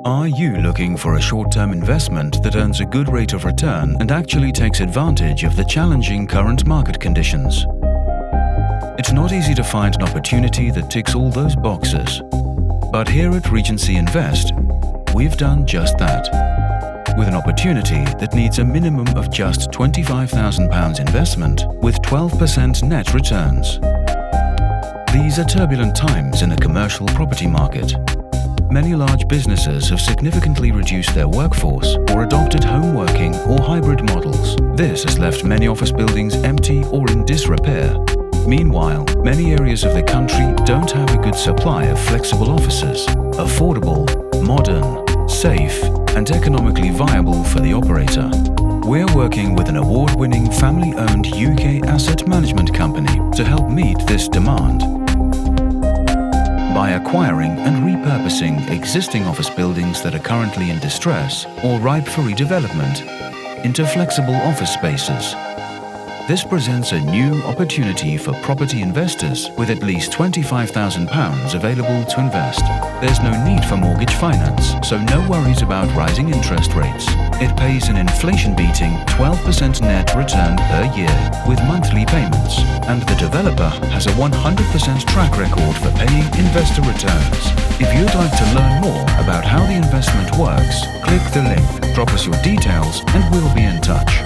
Are you looking for a short-term investment that earns a good rate of return and actually takes advantage of the challenging current market conditions? It's not easy to find an opportunity that ticks all those boxes. But here at Regency Invest, we've done just that. With an opportunity that needs a minimum of just £25,000 investment with 12% net returns. These are turbulent times in the commercial property market. Many large businesses have significantly reduced their workforce or adopted home working or hybrid models. This has left many office buildings empty or in disrepair. Meanwhile, many areas of the country don't have a good supply of flexible offices, affordable, modern, safe, and economically viable for the operator. We're working with an award-winning family-owned UK asset management company to help meet this demand. By acquiring and repurposing existing office buildings that are currently in distress or ripe for redevelopment into flexible office spaces. This presents a new opportunity for property investors with at least £25,000 available to invest. There's no need for mortgage finance, so no worries about rising interest rates. It pays an inflation-beating 12% net return per year with monthly payments, and the developer has a 100% track record for paying investor returns. If you'd like to learn more about how the investment works, click the link, drop us your details, and we'll be in touch.